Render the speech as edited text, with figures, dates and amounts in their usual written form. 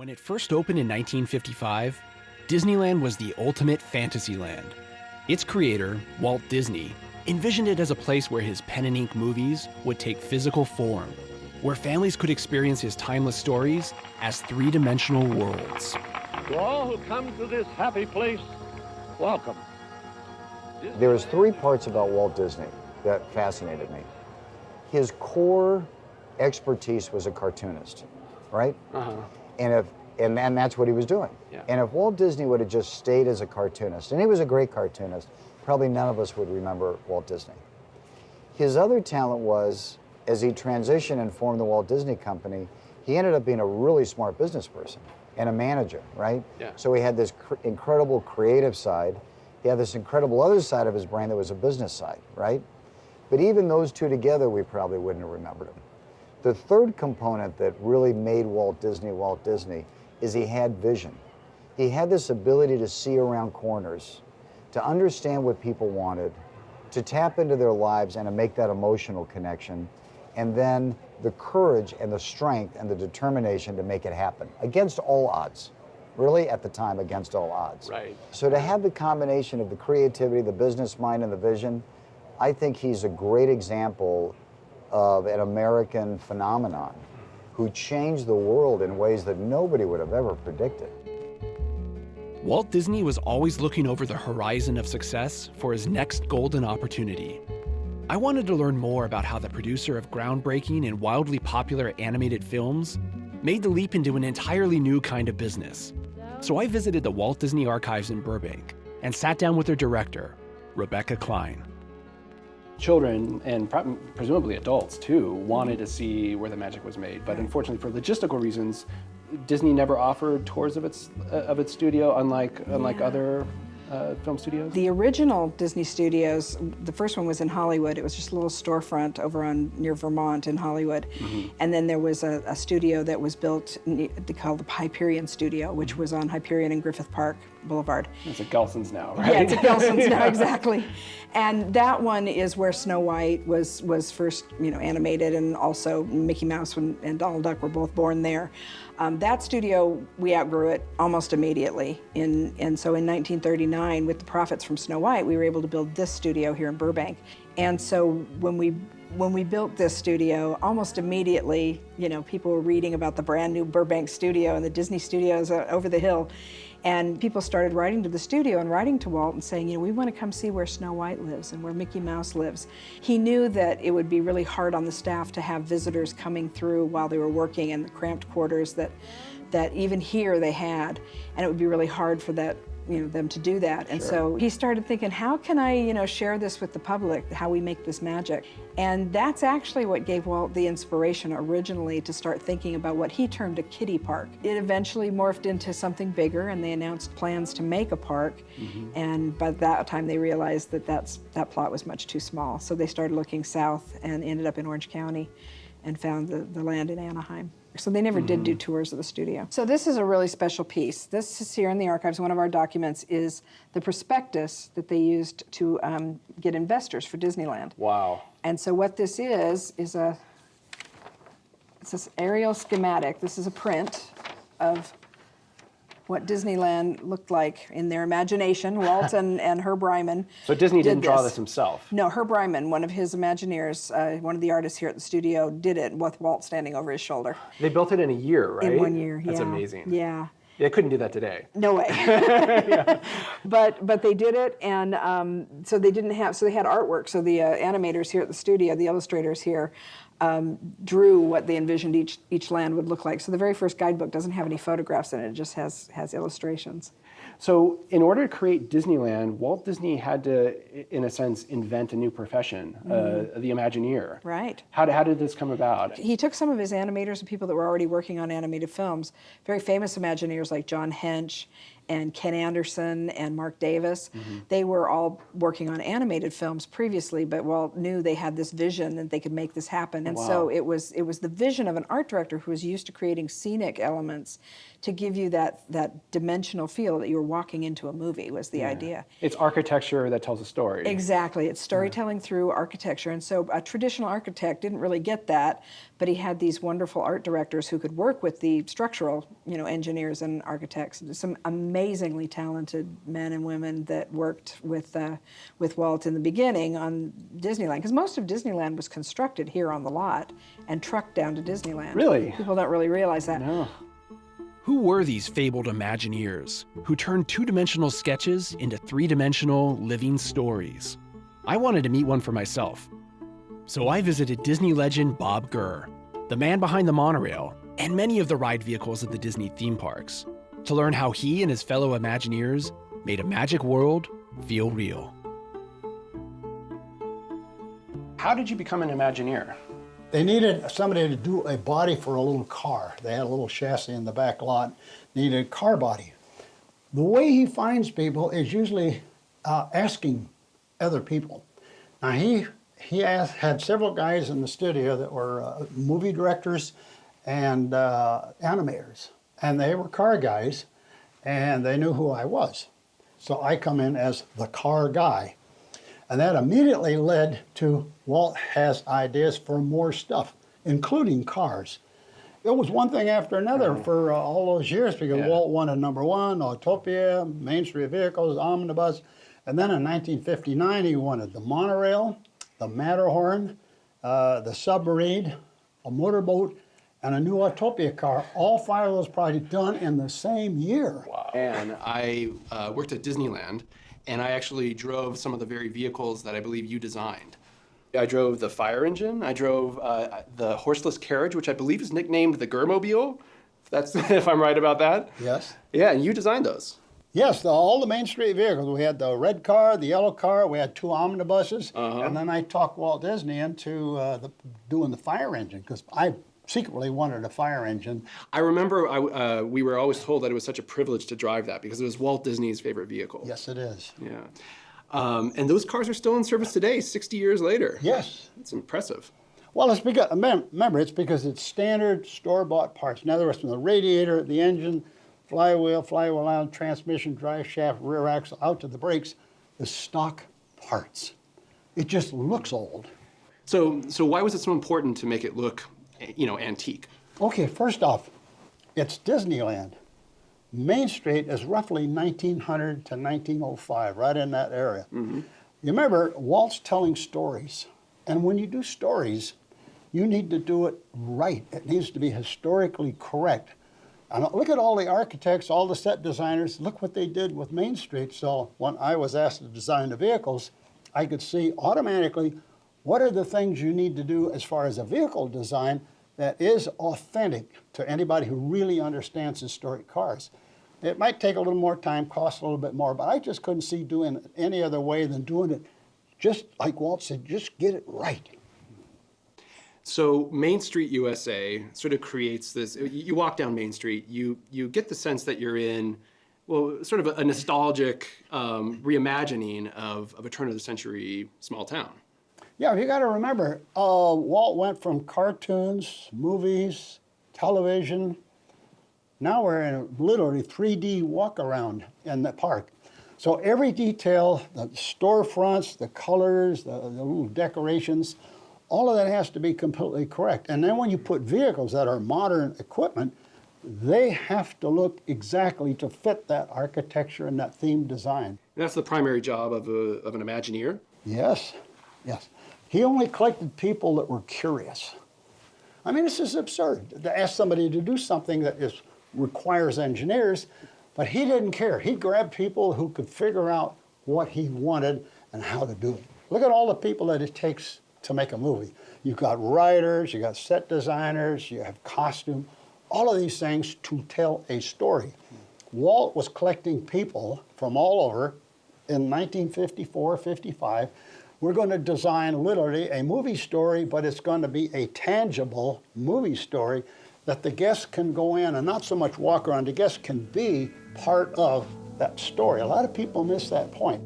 When it first opened in 1955, Disneyland was the ultimate fantasy land. Its creator, Walt Disney, envisioned it as a place where his pen and ink movies would take physical form, where families could experience his timeless stories as three-dimensional worlds. To all who come to this happy place, welcome. There was three parts about Walt Disney that fascinated me. His core expertise was a cartoonist, right? And that's what he was doing. Yeah. And if Walt Disney would have just stayed as a cartoonist, and he was a great cartoonist, probably none of us would remember Walt Disney. His other talent was, as he transitioned and formed the Walt Disney Company, he ended up being a really smart business person and a manager, right? Yeah. So he had this incredible creative side. He had this incredible other side of his brain that was a business side, right? But even those two together, we probably wouldn't have remembered him. The third component that really made Walt Disney is he had vision. He had this ability to see around corners, to understand what people wanted, to tap into their lives and to make that emotional connection, and then the courage and the strength and the determination to make it happen, against all odds. Really, at the time, against all odds. Right. So to have the combination of the creativity, the business mind, and the vision, I think he's a great example of an American phenomenon who changed the world in ways that nobody would have ever predicted. Walt Disney was always looking over the horizon of success for his next golden opportunity. I wanted to learn more about how the producer of groundbreaking and wildly popular animated films made the leap into an entirely new kind of business. So I visited the Walt Disney Archives in Burbank and sat down with their director, Rebecca Klein. Children, and presumably adults too, wanted to see where the magic was made, but unfortunately for logistical reasons, Disney never offered tours of its studio, unlike other film studios. The original Disney studios, the first one was in Hollywood. It was just a little storefront over near Vermont in Hollywood. And then there was a studio that was built, they call the Hyperion Studio, which was on Hyperion and Griffith Park Boulevard. It's at Gelson's now, right? Yeah, it's at Gelson's now, exactly. And that one is where Snow White was first, animated, and also Mickey Mouse and Donald Duck were both born there. That studio, we outgrew it almost immediately. And so in 1939, with the profits from Snow White, we were able to build this studio here in Burbank. And so when we built this studio, almost immediately, people were reading about the brand new Burbank studio and the Disney studios over the hill. And people started writing to the studio and writing to Walt and saying, we want to come see where Snow White lives and where Mickey Mouse lives. He knew that it would be really hard on the staff to have visitors coming through while they were working in the cramped quarters that even here they had. And it would be really hard for them to do that. And so he started thinking, how can I, share this with the public, how we make this magic? And that's actually what gave Walt the inspiration originally to start thinking about what he termed a kiddie park. It eventually morphed into something bigger, and they announced plans to make a park. And by that time they realized that plot was much too small. So they started looking south and ended up in Orange County and found the land in Anaheim. So they never did do tours of the studio. So this is a really special piece. This is here in the archives. One of our documents is the prospectus that they used to get investors for Disneyland. Wow. And so what this is it's this aerial schematic. This is a print of what Disneyland looked like in their imagination. Walt and Herb Ryman. So Disney didn't draw this himself? No, Herb Ryman, one of his Imagineers, one of the artists here at the studio, did it with Walt standing over his shoulder. They built it in a year, right? In 1 year, That's yeah. amazing. Yeah. They couldn't do that today. No way. But they did it, and so they had artwork. So the animators here at the studio, the illustrators here, drew what they envisioned each land would look like. So the very first guidebook doesn't have any photographs in it; it just has illustrations. So in order to create Disneyland, Walt Disney had to, in a sense, invent a new profession, the Imagineer. Right. How did this come about? He took some of his animators and people that were already working on animated films, very famous Imagineers like John Hench and Ken Anderson and Mark Davis. They were all working on animated films previously, but Walt knew they had this vision that they could make this happen. And so it was the vision of an art director who was used to creating scenic elements to give you that dimensional feel that you were walking into a movie was the idea. It's architecture that tells a story. Exactly. It's storytelling through architecture. And so a traditional architect didn't really get that, but he had these wonderful art directors who could work with the structural, engineers and architects. Some amazingly talented men and women that worked with Walt in the beginning on Disneyland, because most of Disneyland was constructed here on the lot and trucked down to Disneyland. Really? People don't really realize that. No. Who were these fabled Imagineers who turned two-dimensional sketches into three-dimensional living stories? I wanted to meet one for myself. So I visited Disney legend Bob Gurr, the man behind the monorail and many of the ride vehicles at the Disney theme parks, to learn how he and his fellow Imagineers made a magic world feel real. How did you become an Imagineer? They needed somebody to do a body for a little car. They had a little chassis in the back lot, needed a car body. The way he finds people is usually asking other people. Now he had several guys in the studio that were movie directors and animators, and they were car guys, and they knew who I was. So I come in as the car guy. And that immediately led to Walt has ideas for more stuff, including cars. It was one thing after another for all those years, because Walt wanted #1, Autopia, Main Street Vehicles, Omnibus. And then in 1959, he wanted the monorail, the Matterhorn, the submarine, a motorboat, and a new Autopia car. All 5 of those projects done in the same year. Wow. And I worked at Disneyland, and I actually drove some of the very vehicles that I believe you designed. I drove the fire engine. I drove the horseless carriage, which I believe is nicknamed the Gurmobile. That's if I'm right about that. Yes. Yeah, and you designed those. Yes, all the Main Street vehicles. We had the red car, the yellow car, we had 2 omnibuses, and then I talked Walt Disney into doing the fire engine, because I secretly wanted a fire engine. I remember we were always told that it was such a privilege to drive that because it was Walt Disney's favorite vehicle. Yes, it is. Yeah. And those cars are still in service today, 60 years later. Yes. It's impressive. Well, it's because, remember, it's because it's standard store-bought parts. In other words, from the radiator, the engine, flywheel out, transmission, drive shaft, rear axle, out to the brakes, the stock parts. It just looks old. So why was it so important to make it look, antique? Okay, first off, it's Disneyland. Main Street is roughly 1900 to 1905, right in that area. Mm-hmm. You remember, Walt's telling stories. And when you do stories, you need to do it right. It needs to be historically correct. And look at all the architects, all the set designers, look what they did with Main Street. So when I was asked to design the vehicles, I could see automatically what are the things you need to do as far as a vehicle design that is authentic to anybody who really understands historic cars. It might take a little more time, cost a little bit more, but I just couldn't see doing it any other way than doing it just like Walt said, just get it right. So Main Street USA sort of creates this, you walk down Main Street, you get the sense that you're in, well, sort of a nostalgic reimagining of a turn-of-the-century small town. Yeah, you got to remember, Walt went from cartoons, movies, television. Now we're in a literally 3D walk-around in the park. So every detail, the storefronts, the colors, the little decorations, all of that has to be completely correct. And then when you put vehicles that are modern equipment, they have to look exactly to fit that architecture and that theme design. That's the primary job of an Imagineer? Yes, yes. He only collected people that were curious. I mean, this is absurd to ask somebody to do something that requires engineers, but he didn't care. He grabbed people who could figure out what he wanted and how to do it. Look at all the people that it takes to make a movie. You've got writers, you've got set designers, you have costume, all of these things to tell a story. Walt was collecting people from all over in 1954, 55. We're going to design literally a movie story, but it's going to be a tangible movie story that the guests can go in and not so much walk around. The guests can be part of that story. A lot of people miss that point.